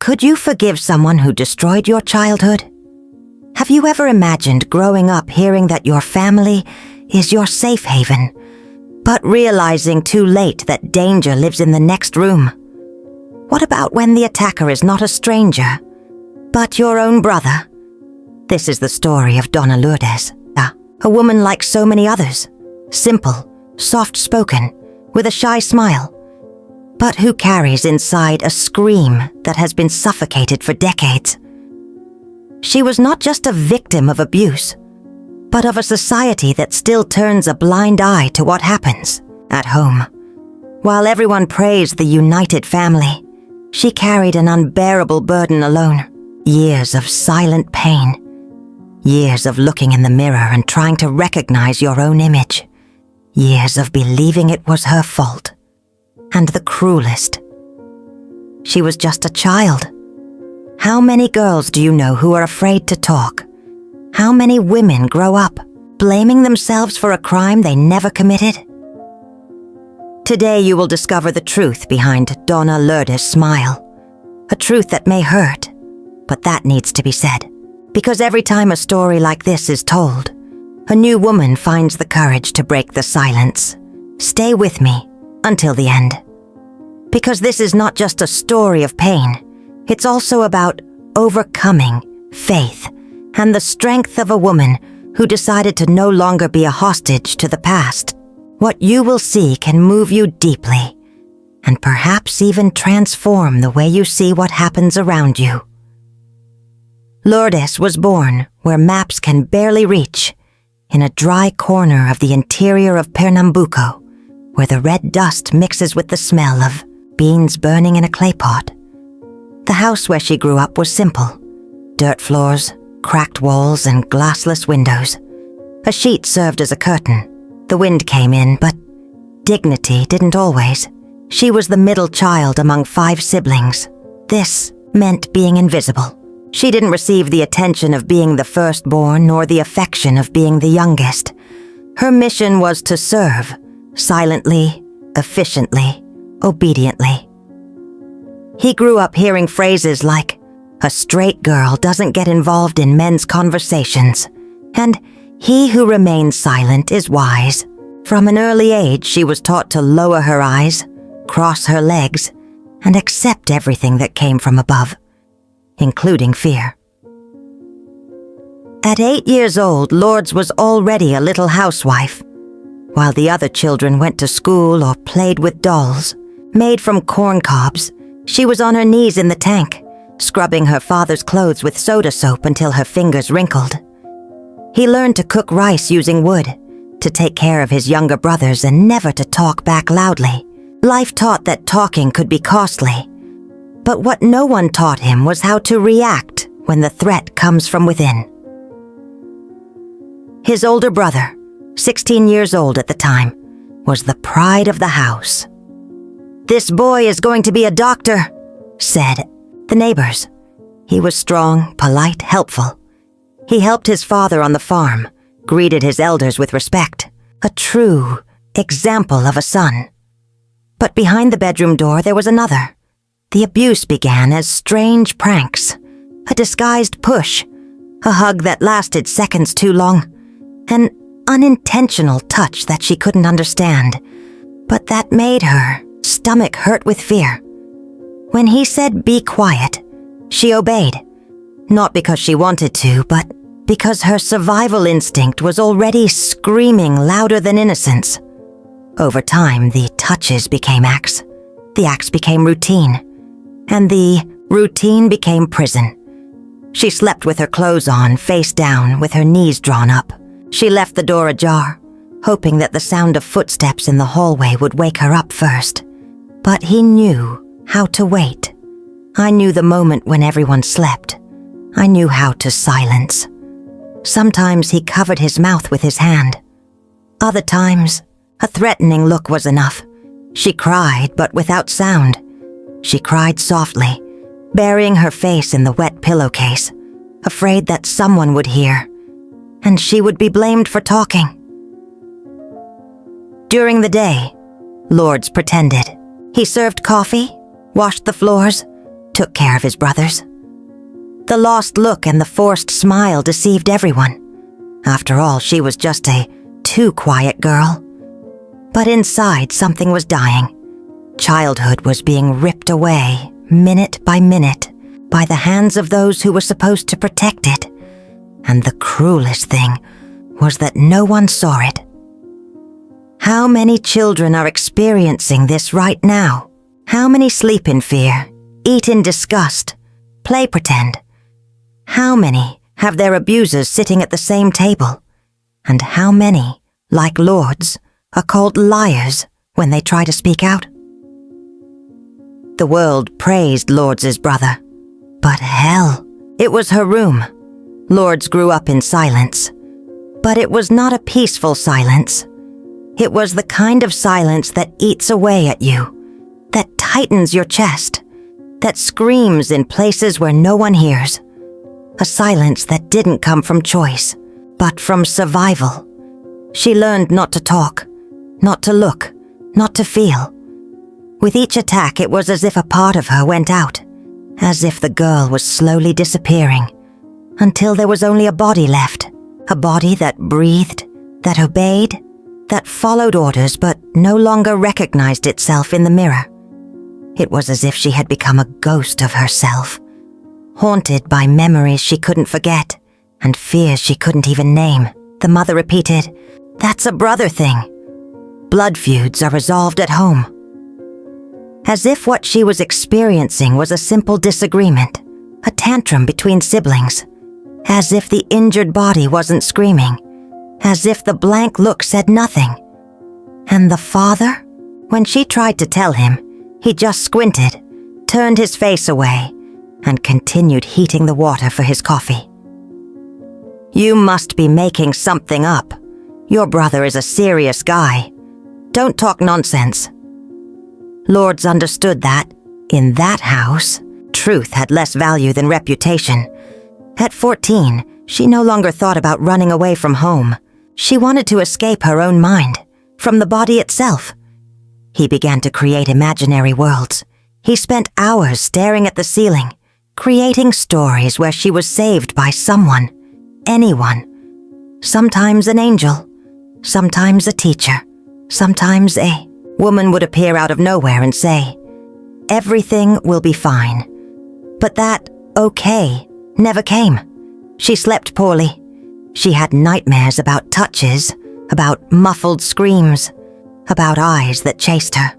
Could you forgive someone who destroyed your childhood? Have you ever imagined growing up hearing that your family is your safe haven, but realizing too late that danger lives in the next room? What about when the attacker is not a stranger, but your own brother? This is the story of Dona Lurdes, a woman like so many others, simple, soft-spoken, with a shy smile, but who carries inside a scream that has been suffocated for decades. She was not just a victim of abuse, but of a society that still turns a blind eye to what happens at home. While everyone praised the united family, she carried an unbearable burden alone. Years of silent pain. Years of looking in the mirror and trying to recognize your own image. Years of believing it was her fault. And the cruelest. She was just a child. How many girls do you know who are afraid to talk? How many women grow up blaming themselves for a crime they never committed? Today you will discover the truth behind Dona Lurdes' smile. A truth that may hurt, but that needs to be said. Because every time a story like this is told, a new woman finds the courage to break the silence. Stay with me until the end. Because this is not just a story of pain, it's also about overcoming faith and the strength of a woman who decided to no longer be a hostage to the past. What you will see can move you deeply, and perhaps even transform the way you see what happens around you. Lourdes was born where maps can barely reach, in a dry corner of the interior of Pernambuco, where the red dust mixes with the smell of beans burning in a clay pot. The house where she grew up was simple. Dirt floors, cracked walls, and glassless windows. A sheet served as a curtain. The wind came in, but dignity didn't always. She was the middle child among 5 siblings. This meant being invisible. She didn't receive the attention of being the firstborn nor the affection of being the youngest. Her mission was to serve, silently, efficiently, obediently. He grew up hearing phrases like, "A straight girl doesn't get involved in men's conversations," and "He who remains silent is wise." From an early age, she was taught to lower her eyes, cross her legs, and accept everything that came from above, including fear. At 8 years old, Lourdes was already a little housewife. While the other children went to school or played with dolls, made from corn cobs, she was on her knees in the tank, scrubbing her father's clothes with soda soap until her fingers wrinkled. He learned to cook rice using wood, to take care of his younger brothers and never to talk back loudly. Life taught that talking could be costly. But what no one taught him was how to react when the threat comes from within. His older brother, 16 years old at the time, was the pride of the house. "This boy is going to be a doctor," said the neighbors. He was strong, polite, helpful. He helped his father on the farm, greeted his elders with respect, a true example of a son. But behind the bedroom door there was another. The abuse began as strange pranks, a disguised push, a hug that lasted seconds too long, an unintentional touch that she couldn't understand, but that made her stomach hurt with fear. When he said, "Be quiet," she obeyed, not because she wanted to, but because her survival instinct was already screaming louder than innocence. Over time, the touches became acts, the acts became routine, and the routine became prison. She slept with her clothes on, face down, with her knees drawn up. She left the door ajar, hoping that the sound of footsteps in the hallway would wake her up first. But he knew how to wait. I knew the moment when everyone slept. I knew how to silence. Sometimes he covered his mouth with his hand. Other times, a threatening look was enough. She cried, but without sound. She cried softly, burying her face in the wet pillowcase, afraid that someone would hear, and she would be blamed for talking. During the day, Lourdes pretended. He served coffee, washed the floors, took care of his brothers. The lost look and the forced smile deceived everyone. After all, she was just a too quiet girl. But inside, something was dying. Childhood was being ripped away, minute by minute, by the hands of those who were supposed to protect it. And the cruelest thing was that no one saw it. How many children are experiencing this right now? How many sleep in fear, eat in disgust, play pretend? How many have their abusers sitting at the same table? And how many, like Lordes, are called liars when they try to speak out? The world praised Lordes' brother. But hell, it was her room. Lordes grew up in silence. But it was not a peaceful silence. It was the kind of silence that eats away at you, that tightens your chest, that screams in places where no one hears. A silence that didn't come from choice, but from survival. She learned not to talk, not to look, not to feel. With each attack, it was as if a part of her went out, as if the girl was slowly disappearing, until there was only a body left, a body that breathed, that obeyed, that followed orders but no longer recognized itself in the mirror. It was as if she had become a ghost of herself, haunted by memories she couldn't forget and fears she couldn't even name. The mother repeated, "That's a brother thing. Blood feuds are resolved at home." As if what she was experiencing was a simple disagreement, a tantrum between siblings. As if the injured body wasn't screaming. As if the blank look said nothing. And the father? When she tried to tell him, he just squinted, turned his face away, and continued heating the water for his coffee. "You must be making something up. Your brother is a serious guy. Don't talk nonsense." Lordes understood that, in that house, truth had less value than reputation. At 14, she no longer thought about running away from home. She wanted to escape her own mind, from the body itself. He began to create imaginary worlds. He spent hours staring at the ceiling, creating stories where she was saved by someone, anyone. Sometimes an angel, sometimes a teacher, sometimes a woman would appear out of nowhere and say, "Everything will be fine." But that okay never came. She slept poorly. She had nightmares about touches, about muffled screams, about eyes that chased her.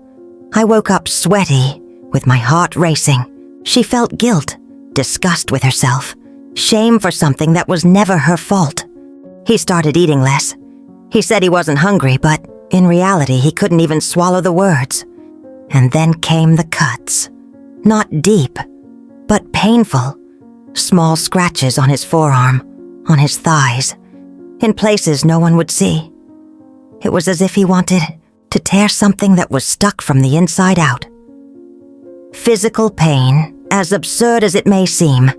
I woke up sweaty, with my heart racing. She felt guilt, disgust with herself, shame for something that was never her fault. He started eating less. He said he wasn't hungry, but in reality he couldn't even swallow the words. And then came the cuts. Not deep, but painful. Small scratches on his forearm, on his thighs, in places no one would see. It was as if he wanted to tear something that was stuck from the inside out. Physical pain, as absurd as it may seem,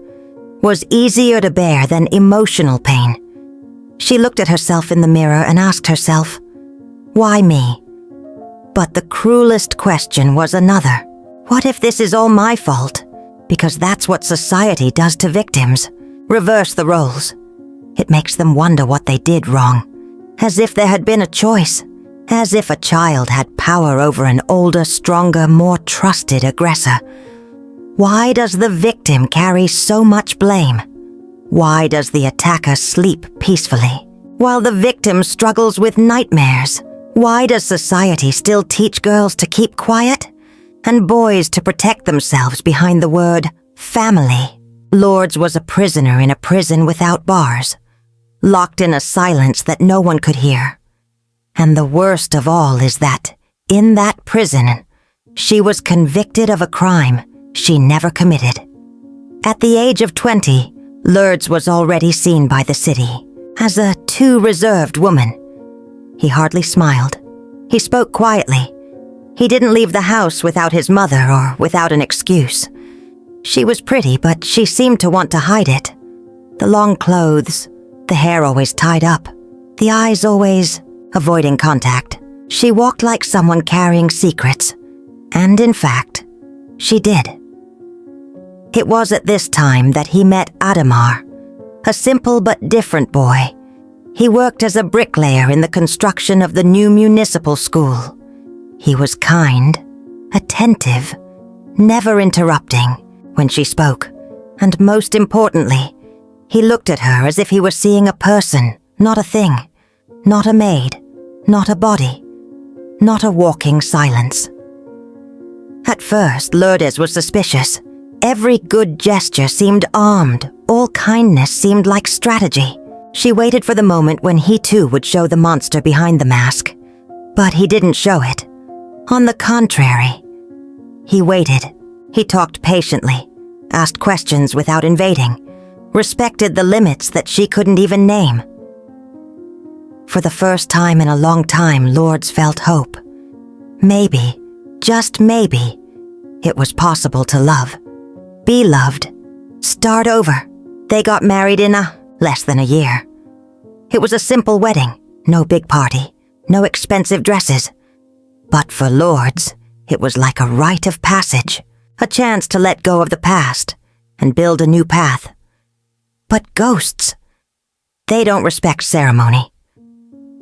was easier to bear than emotional pain. She looked at herself in the mirror and asked herself, "Why me?" But the cruelest question was another. What if this is all my fault? Because that's what society does to victims. Reverse the roles. It makes them wonder what they did wrong. As if there had been a choice. As if a child had power over an older, stronger, more trusted aggressor. Why does the victim carry so much blame? Why does the attacker sleep peacefully, while the victim struggles with nightmares? Why does society still teach girls to keep quiet? And boys to protect themselves behind the word family? Lordes was a prisoner in a prison without bars, locked in a silence that no one could hear. And the worst of all is that, in that prison, she was convicted of a crime she never committed. At the age of 20, Lurdes was already seen by the city as a too reserved woman. He hardly smiled. He spoke quietly. He didn't leave the house without his mother or without an excuse. She was pretty, but she seemed to want to hide it. The long clothes, the hair always tied up, the eyes always avoiding contact. She walked like someone carrying secrets. And in fact, she did. It was at this time that he met Adamar, a simple but different boy. He worked as a bricklayer in the construction of the new municipal school. He was kind, attentive, never interrupting when she spoke, and most importantly, he looked at her as if he were seeing a person, not a thing, not a maid, not a body, not a walking silence. At first, Lurdes was suspicious. Every good gesture seemed armed, all kindness seemed like strategy. She waited for the moment when he too would show the monster behind the mask. But he didn't show it. On the contrary, he waited. He talked patiently, asked questions without invading, respected the limits that she couldn't even name. For the first time in a long time, Lourdes felt hope. Maybe, just maybe, it was possible to love. Be loved. Start over. They got married in less than a year. It was a simple wedding, no big party, no expensive dresses. But for Lourdes, it was like a rite of passage, a chance to let go of the past and build a new path. But ghosts, they don't respect ceremony.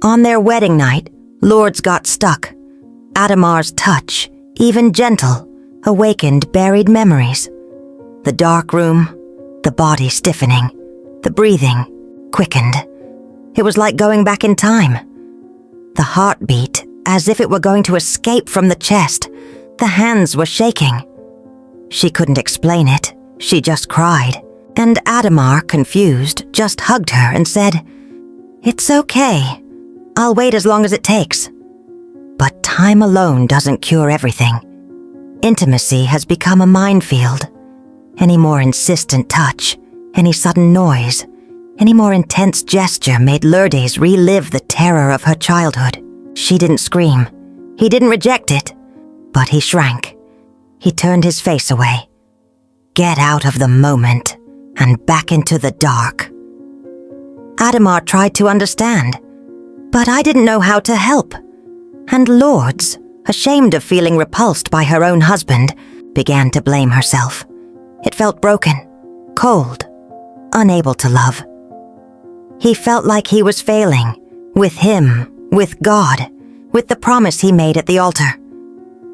On their wedding night, Lourdes got stuck. Adamar's touch, even gentle, awakened buried memories. The dark room, the body stiffening, the breathing quickened. It was like going back in time. The heartbeat, as if it were going to escape from the chest. The hands were shaking. She couldn't explain it. She just cried. And Adamar, confused, just hugged her and said, "It's okay. I'll wait as long as it takes." But time alone doesn't cure everything. Intimacy has become a minefield. Any more insistent touch, any sudden noise, any more intense gesture made Lurdes relive the terror of her childhood. She didn't scream. He didn't reject it. But he shrank. He turned his face away. Get out of the moment and back into the dark. Adamar tried to understand, but I didn't know how to help. And Lourdes, ashamed of feeling repulsed by her own husband, began to blame herself. It felt broken, cold, unable to love. He felt like he was failing, with him, with God, with the promise he made at the altar.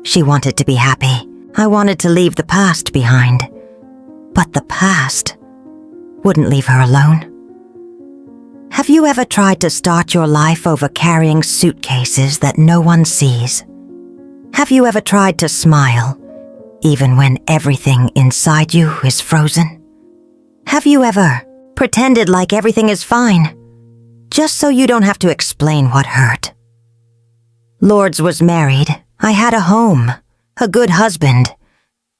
She wanted to be happy. I wanted to leave the past behind. But the past wouldn't leave her alone. Have you ever tried to start your life over carrying suitcases that no one sees? Have you ever tried to smile, even when everything inside you is frozen? Have you ever pretended like everything is fine, just so you don't have to explain what hurt? Lourdes was married. I had a home, a good husband.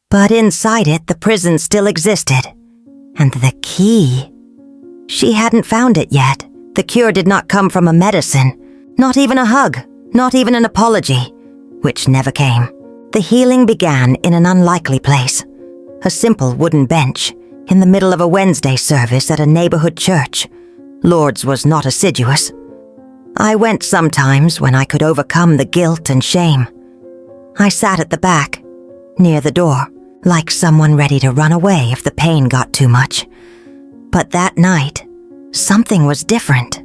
But inside it, the prison still existed. And the key, she hadn't found it yet. The cure did not come from a medicine, not even a hug, not even an apology, which never came. The healing began in an unlikely place, a simple wooden bench in the middle of a Wednesday service at a neighborhood church. Lourdes was not assiduous. I went sometimes when I could overcome the guilt and shame. I sat at the back, near the door, like someone ready to run away if the pain got too much. But that night, something was different.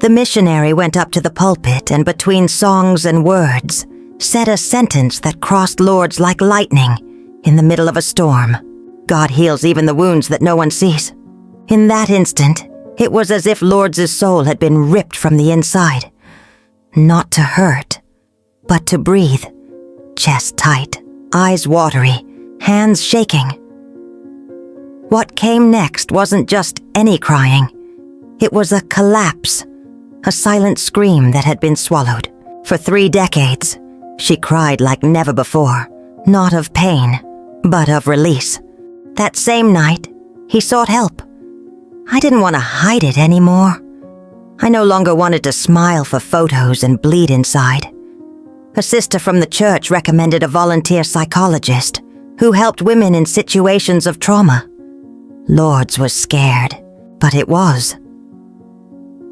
The missionary went up to the pulpit and between songs and words, said a sentence that crossed Lourdes like lightning in the middle of a storm. God heals even the wounds that no one sees. In that instant, it was as if Lourdes' soul had been ripped from the inside. Not to hurt, but to breathe. Chest tight, eyes watery, hands shaking. What came next wasn't just any crying. It was a collapse, a silent scream that had been swallowed. For 3 decades, she cried like never before, not of pain, but of release. That same night, he sought help. I didn't want to hide it anymore. I no longer wanted to smile for photos and bleed inside. A sister from the church recommended a volunteer psychologist who helped women in situations of trauma. Lourdes was scared, but it was.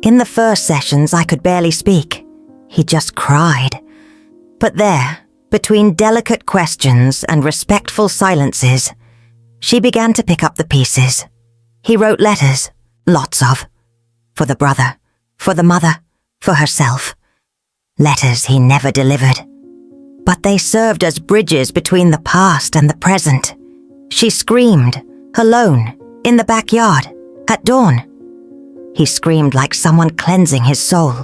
In the first sessions, I could barely speak. He just cried. But there, Between delicate questions and respectful silences, she began to pick up the pieces. He wrote letters, lots of, for the brother, for the mother, for herself. Letters he never delivered. But they served as bridges between the past and the present. She screamed, alone, in the backyard, at dawn. He screamed like someone cleansing his soul.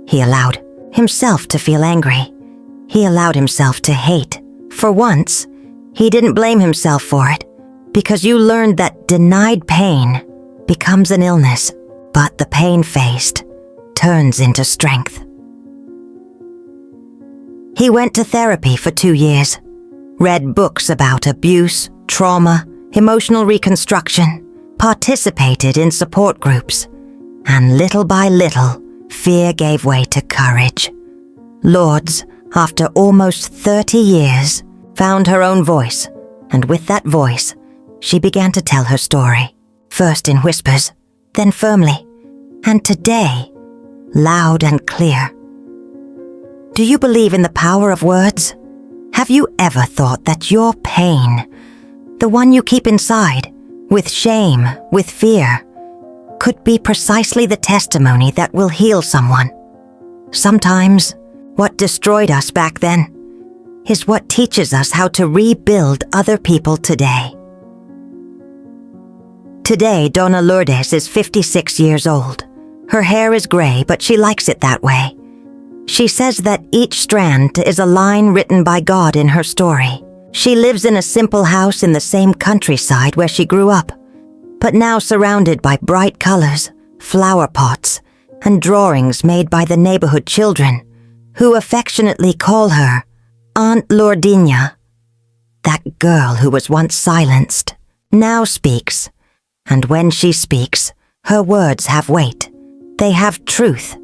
He allowed himself to feel angry. He allowed himself to hate. For once, he didn't blame himself for it, because you learned that denied pain becomes an illness, but the pain faced turns into strength. He went to therapy for 2 years, read books about abuse, trauma, emotional reconstruction, participated in support groups, and little by little, fear gave way to courage. Lourdes, after almost 30 years, found her own voice, and with that voice, she began to tell her story, first in whispers, then firmly, and today, loud and clear. Do you believe in the power of words? Have you ever thought that your pain, the one you keep inside, with shame, with fear, could be precisely the testimony that will heal someone? Sometimes, what destroyed us back then is what teaches us how to rebuild other people today. Today, Dona Lurdes is 56 years old. Her hair is gray, but she likes it that way. She says that each strand is a line written by God in her story. She lives in a simple house in the same countryside where she grew up, but now surrounded by bright colors, flower pots, and drawings made by the neighborhood children, who affectionately call her Aunt Lourdinha. That girl who was once silenced now speaks, and when she speaks, her words have weight. They have truth.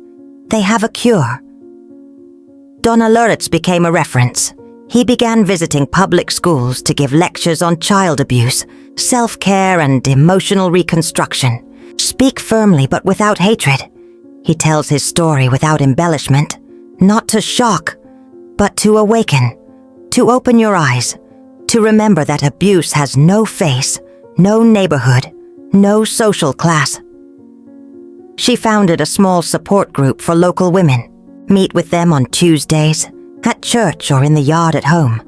They have a cure. Dona Lurdes became a reference. He began visiting public schools to give lectures on child abuse, self-care, and emotional reconstruction. Speak firmly but without hatred. He tells his story without embellishment, not to shock, but to awaken, to open your eyes, to remember that abuse has no face, no neighborhood, no social class. She founded a small support group for local women, meet with them on Tuesdays, at church or in the yard at home.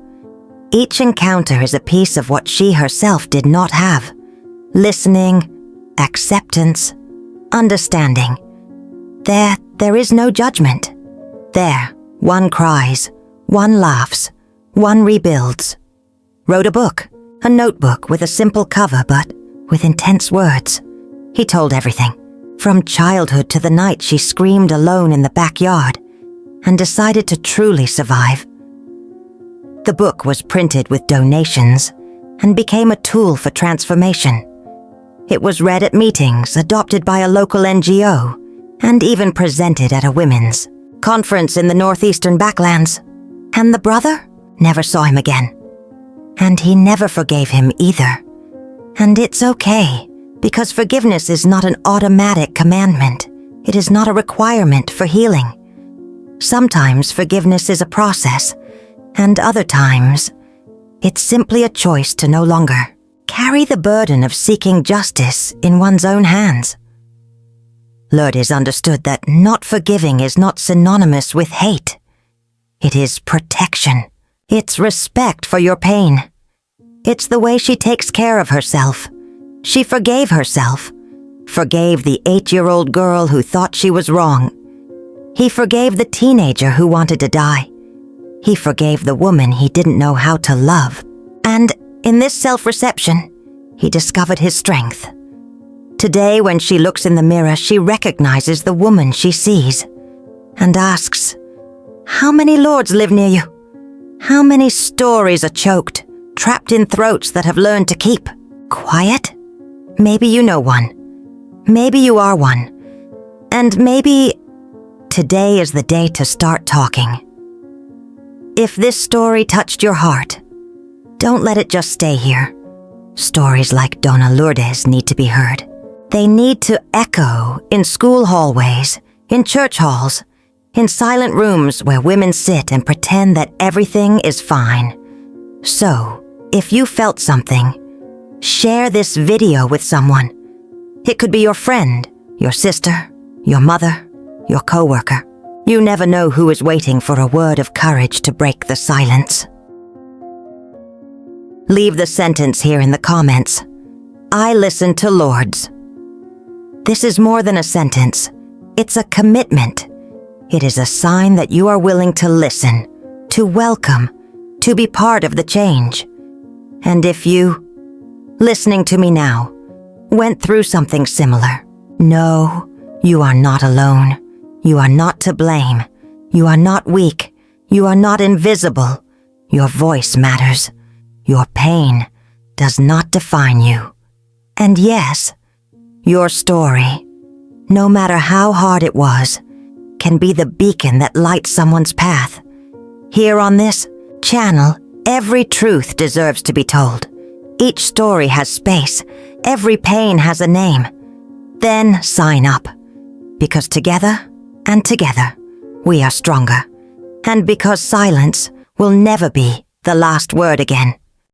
Each encounter is a piece of what she herself did not have: listening, acceptance, understanding. There is no judgment. There, one cries, one laughs, one rebuilds. Wrote a book, a notebook with a simple cover but with intense words. He told everything, from childhood to the night she screamed alone in the backyard and decided to truly survive. The book was printed with donations and became a tool for transformation. It was read at meetings, adopted by a local NGO, and even presented at a women's conference in the northeastern backlands. And the brother never saw him again. And he never forgave him either. And it's okay, because forgiveness is not an automatic commandment. It is not a requirement for healing. Sometimes forgiveness is a process, and other times, it's simply a choice to no longer carry the burden of seeking justice in one's own hands. Lourdes understood that not forgiving is not synonymous with hate. It is protection. It's respect for your pain. It's the way she takes care of herself. She forgave herself, forgave the 8-year-old girl who thought she was wrong. He forgave the teenager who wanted to die. He forgave the woman he didn't know how to love. And in this self-reception, he discovered his strength. Today, when she looks in the mirror, she recognizes the woman she sees and asks, "How many lords live near you? How many stories are choked, trapped in throats that have learned to keep quiet? Maybe you know one. Maybe you are one. And maybe today is the day to start talking." If this story touched your heart, don't let it just stay here. Stories like Dona Lurdes need to be heard. They need to echo in school hallways, in church halls, in silent rooms where women sit and pretend that everything is fine. So, if you felt something, share this video with someone. It could be your friend, your sister, your mother, your coworker. You never know who is waiting for a word of courage to break the silence. Leave the sentence here in the comments. I listen to Lurdes. This is more than a sentence. It's a commitment. It is a sign that you are willing to listen, to welcome, to be part of the change. And if you, listening to me now, went through something similar, know you are not alone. You are not to blame. You are not weak. You are not invisible. Your voice matters. Your pain does not define you. And yes, your story, no matter how hard it was, can be the beacon that lights someone's path. Here on this channel, every truth deserves to be told. Each story has space. Every pain has a name. Then sign up. Because together and together, we are stronger. And because silence will never be the last word again.